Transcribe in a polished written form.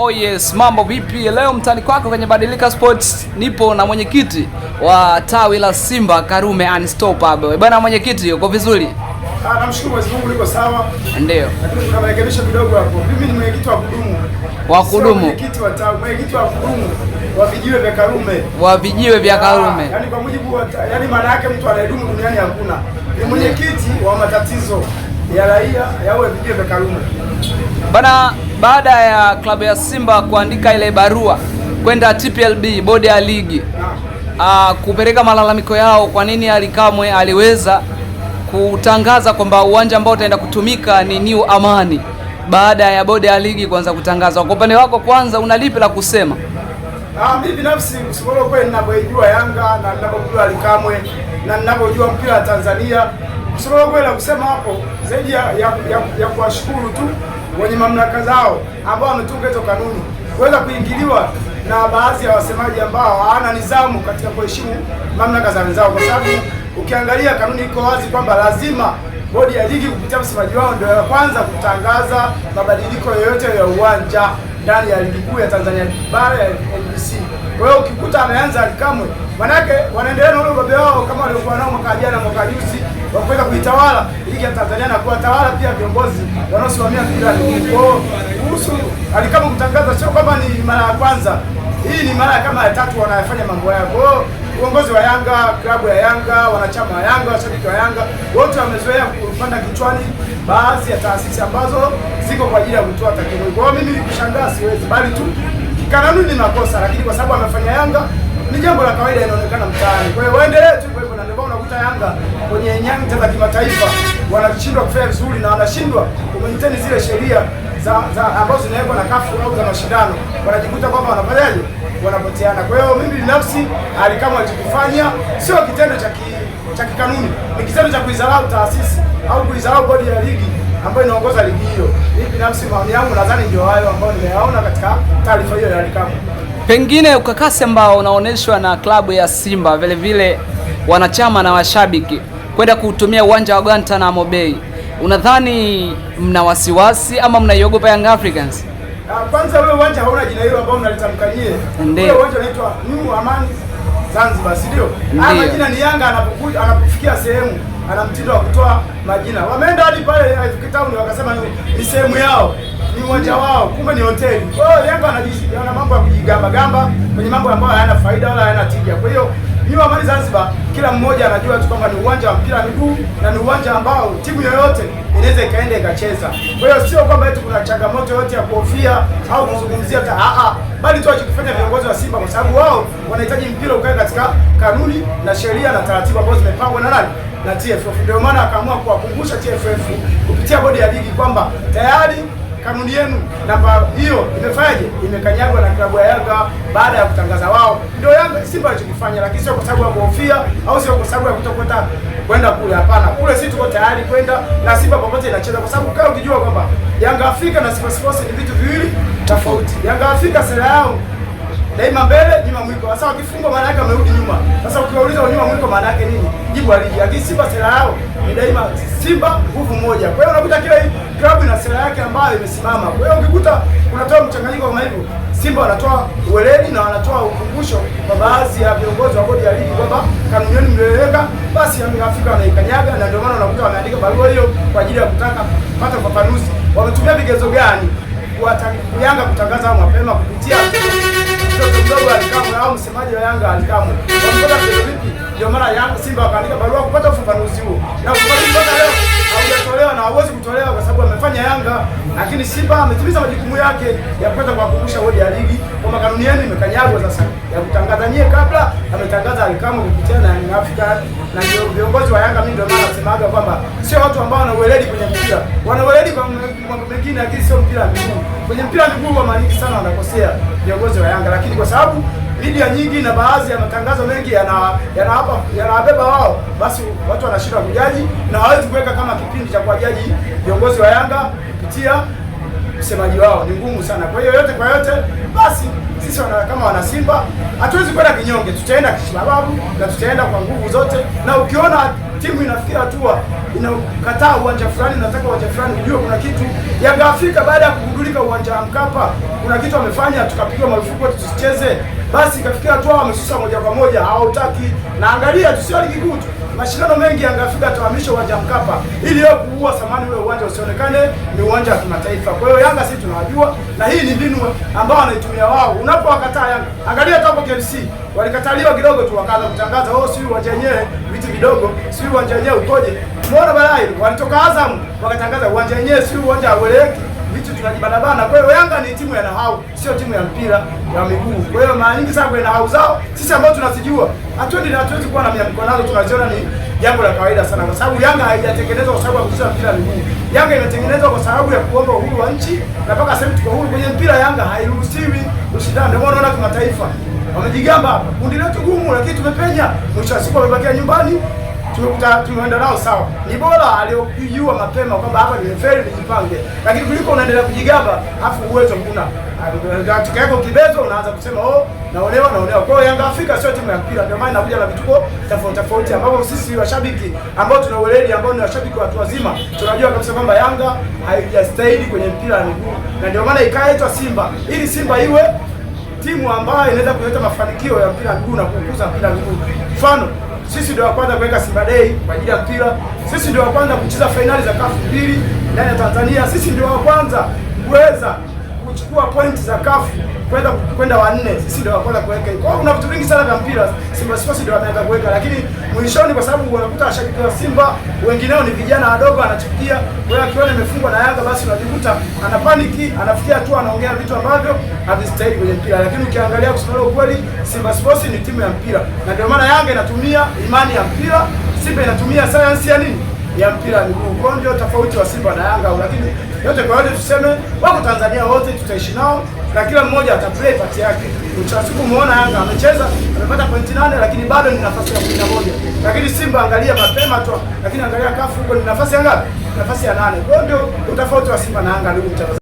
Oh yes, mambo vipi? Leo mtani kwako kwenye Badilika Sports nipo na mwenyekiti wa tawi la Simba Karume Unstoppable. Bwana mwenyekiti, uko vizuri? Namshukuru Mwenyezi Mungu niko sawa. Ndio. Lakini kuna marekebisho kidogo hapo. Mimi ni mwenyekiti wa kudumu. Wa kudumu. Mwenyekiti wa tawi, mwenyekiti wa kudumu wa vijiwe vya Karume. Wa vijiwe vya Karume. Yaani kwa mujibu wa maana yake mtu anayedumu duniani hakuna. Ni mwenyekiti wa matatizo ya raia ya vijiwe vya Karume. Bana, baada ya klabu ya Simba kuandika ile barua kwenda TPLB, bodi ya ligi, kupeleka malalamiko yao, kwa nini Ally Kamwe aliweza kutangaza kwamba uwanja ambao utaenda kutumika ni New Amani baada ya bodi ya ligi kuanza kutangaza? Kwa upande wako kwanza, una lipi la kusema? Mimi binafsi msimamo kweli ninapojua Yanga na ninapojua Ally Kamwe na ninapojua mpira wa Tanzania, msimamo kweli la kusema hapo zaidi ya kuwashukuru tu wenye mamlaka zao ambao wametunga hizo kanuni kuweza kuingiliwa na baadhi ya wasemaji ambao hawana nidhamu katika kuheshimu mamlaka za wenzao, kwa sababu ukiangalia kanuni iko wazi kwamba lazima bodi ya ligi kupitia msemaji wao ndio ya kwanza kutangaza mabadiliko yoyote ya uwanja ndani ya ligi kuu ya Tanzania bara ya NBC. Kwa hiyo ukikuta ameanza Ally Kamwe, manake wanaendelea na ule ubabe wao kama waliokuwa nao mwaka jana, mwaka juzi, wa kuweza kuitawala ligi ya Tanzania na kuwatawala pia viongozi wanaosimamia mpira. Kwa hiyo kuhusu Ally Kamwe kutangaza, sio kwamba ni mara ya kwanza, hii ni mara kama ya tatu wanayofanya mambo yao. Kwa hiyo uongozi wa Yanga, klabu ya Yanga, wanachama wa Yanga, washabiki wa Yanga wote wamezoea kupanda kichwani baadhi ya taasisi ambazo ziko kwa ajili ya kutoa takwimu. Kwa hiyo mimi kushangaa siwezi, bali tu kanuni ni makosa, lakini kwa sababu amefanya Yanga ni jambo la kawaida, inaonekana mtaani. Kwa hiyo waendelee tu hivyo, na ndio unakuta Yanga kwenye nyanja za kimataifa wanashindwa kufanya vizuri na wanashindwa kumaintain zile sheria za ambazo zinawekwa na CAF au za mashindano, wanajikuta kwamba wanafanyaje, wanapoteana. Kwa hiyo mimi binafsi Ally Kamwe alichokifanya sio kitendo cha kikanuni, ni kitendo cha kuidharau taasisi au kuidharau bodi ya ligi ambayo inaongoza ligi hiyo. Mimi binafsi maoni yangu nadhani ndio hayo ambayo nimeyaona katika taarifa hiyo ya Ally Kamwe. Pengine ukakasi ambao unaonyeshwa na klabu ya Simba, vile vile wanachama na washabiki kwenda kutumia uwanja wa Guantanamo Bay, unadhani mna wasiwasi ama mnaiogopa Young Africans? Kwanza ule uwanja hauna jina hilo ambao mnalitamka nyie. Ule uwanja unaitwa New Amani Zanzibar, si ndio? Haya majina ni Yanga anapofikia sehemu ana mtindo wa kutoa majina. Wameenda hadi pale Cape Town wakasema ni sehemu yao, ni uwanja wao, kumbe ni hoteli. Kwa hiyo Yanga ana mambo ya kujigamba gamba kwenye mambo ambayo hayana faida wala hayana tija. Kwa hiyo New Amani Zanzibar, kila mmoja anajua tu kwamba ni uwanja wa mpira wa miguu na ni uwanja ambao timu yoyote inaweza ikaenda ikacheza. Kwa hiyo sio kwamba eti kuna changamoto yoyote ya kuhofia au kuzungumzia bali tu wachokifanya viongozi wa Simba, kwa sababu wao wanahitaji mpira ukae katika kanuni na sheria na taratibu ambazo zimepangwa na nani, na TFF. Ndio maana akaamua kuwakumbusha TFF kupitia bodi ya ligi kwamba tayari kanuni yenu namba hiyo imefanyaje, imekanyagwa na klabu ya Yanga baada ya kutangaza wao. Ndio Yanga Simba alichokifanya, lakini sio kwa sababu ya kuhofia au sio kwa sababu ya kwenda kule. Hapana, kule sisi tuko tayari kwenda na Simba popote inacheza, kwa sababu kama ukijua kwamba Yanga Afrika na Simba Sports ni vitu viwili tofauti. Yanga Afrika sera yao daima mbele, nyuma mwiko. Sasa wakifungwa maana yake wamerudi nyuma. Sasa ukiwauliza nyuma mwiko maana yake nini? Jibu haliji. Lakini Simba sera yao ni daima Simba nguvu moja. Kwa hiyo unakuta kila klabu ina sera yake ambayo imesimama. Kwa hiyo ukikuta unatoa mchanganyiko kama hivyo, Simba wanatoa uweledi na wanatoa ukumbusho kwa baadhi ya viongozi wa bodi ya ligi kwamba kanuni yenu mliweka, basi Yanga Afrika wanaikanyaga, na ndio maana unakuta wameandika barua hiyo kwa ajili ya kutaka kupata ufafanuzi wametumia vigezo gani Yanga kutangaza mapema kupitia mtoto mdogo Ally Kamwe au msemaji wa Yanga Ally Kamwe. Wamepata vigezo vipi? Ndio maana Yanga Simba wakaandika barua kupata ufafanuzi huo. Na ufafanuzi mpaka leo haujatolewa na hauwezi kutolewa kwa sababu amefanya Yanga, lakini Simba ametimiza majukumu yake ya kwenda kuwakumbusha bodi ya ligi kwamba kanuni yenu imekanyagwa sasa ya kutangaza nyie, kabla ametangaza Ally Kamwe kupitia na Young Africans. Na ndio viongozi wa Yanga, mimi ndio maana nasemaga kwamba sio watu ambao wana uweledi kwenye mpira, wana uweledi kwa mambo mengine, lakini sio mpira wa miguu. Kwenye mpira wa miguu mara nyingi sana wanakosea viongozi wa Yanga, lakini kwa sababu media nyingi na baadhi ya matangazo mengi yanawabeba wao, basi watu wanashindwa kujaji na hawezi kuweka kama kipindi cha kuwajaji viongozi wa Yanga kupitia msemaji wao, ni ngumu sana. Kwa hiyo yote kwa yote, basi sisi kama wana Simba hatuwezi kwenda kinyonge, tutaenda kishibabu na tutaenda kwa nguvu zote, na ukiona timu inafikia hatua inakataa uwanja fulani, inataka uwanja fulani, ujue kuna kitu. Yanga Afrika baada ya kugundulika uwanja wa Mkapa kuna kitu wamefanya, tukapigwa marufuku tusicheze, basi ikafikia hatua wamesusa moja kwa moja, hawataki. Na angalia tusio ligi kuu, mashindano mengi Yanga Afrika atahamisha uwanja Mkapa ili yeye kuua thamani ule uwanja usionekane ni uwanja wa kimataifa. Kwa hiyo Yanga sisi tunawajua, na hii ni mbinu ambao wanaitumia wao. Unapowakataa Yanga, angalia hapo KMC walikataliwa kidogo tu, wakaanza kutangaza si uwanja wenyewe viti vidogo, si uwanja wenyewe ukoje. Umeona balai walitoka Azam wakatangaza uwanja wenyewe si uwanja ueleweki, vitu tunajibanabana. Kwa hiyo Yanga ni timu ya nahau, sio timu ya mpira ya miguu. Kwa hiyo mara nyingi sana kwa nahau zao sisi ambao tunazijua hatuwezi kuwa na miamko nazo, tunaziona ni jambo la kawaida sana, kwa sababu Yanga haijatengenezwa kwa sababu ya kucheza mpira miguu. Yanga imetengenezwa kwa sababu ya kuomba uhuru wa nchi, na mpaka sasa tuko huru kwenye mpira. Yanga hairuhusiwi kushindana, ndio maana unaona kimataifa wamejigamba hapa, kundi letu gumu, lakini tumepenya. Mwisho wa siku wamebakia nyumbani, tumeenda nao sawa. Ni bora aliyojua mapema kwamba hapa nimefeli, nijipange, lakini kuliko unaendelea kujigamba afu uwezo kuna tukaweka kibezo, unaanza kusema naonewa. Kwa hiyo Yanga Afrika sio timu ya mpira, ndio maana inakuja na vituko tofauti ambapo sisi washabiki ambao tuna weledi, ambao ni washabiki watu wazima, tunajua kabisa kwamba Yanga haijastahili kwenye mpira wa miguu, na ndio maana ikaitwa Simba, ili Simba iwe timu ambayo inaweza kuleta mafanikio ya mpira wa miguu na kukuza mpira wa miguu. Mfano, sisi ndio wa kwanza kuweka Simba Day kwa ajili ya mpira. Sisi ndio wa kwanza kucheza fainali za CAF 2 ndani ya Tanzania. Sisi ndio wa kwanza kuweza kuchukua pointi za CAF kwenda wa 4. Sisi ndio wa kwanza kuweka. Kwa hiyo kuna vitu vingi sana vya mpira Simba Sports ndio wameanza kuweka, lakini mwishoni, kwa sababu wanakuta washabiki wa Simba wengineo ni vijana wadogo, anachukia. Kwa hiyo akiona imefungwa na Yanga, basi unajikuta ana paniki, anafikia tu anaongea vitu ambavyo havistahili kwenye mpira. Lakini ukiangalia kusema ukweli, Simba Sports ni timu ya mpira, na ndio maana Yanga inatumia imani ya mpira, Simba inatumia sayansi ya nini, ya mpira wa miguu. Kwa ndio tofauti wa Simba na Yanga, lakini yote kwa yote tuseme wako Tanzania, wote tutaishi nao na kila mmoja ataplay part yake. Uchasiku muona Yanga amecheza, amepata pointi 8, lakini bado ni nafasi ya 11. Lakini Simba angalia mapema tu, lakini angalia CAF huko ni nafasi ya ngapi? Nafasi ya 8. Kwa hiyo ndio utofauti wa Simba na Yanga, ndugu mtazamaji.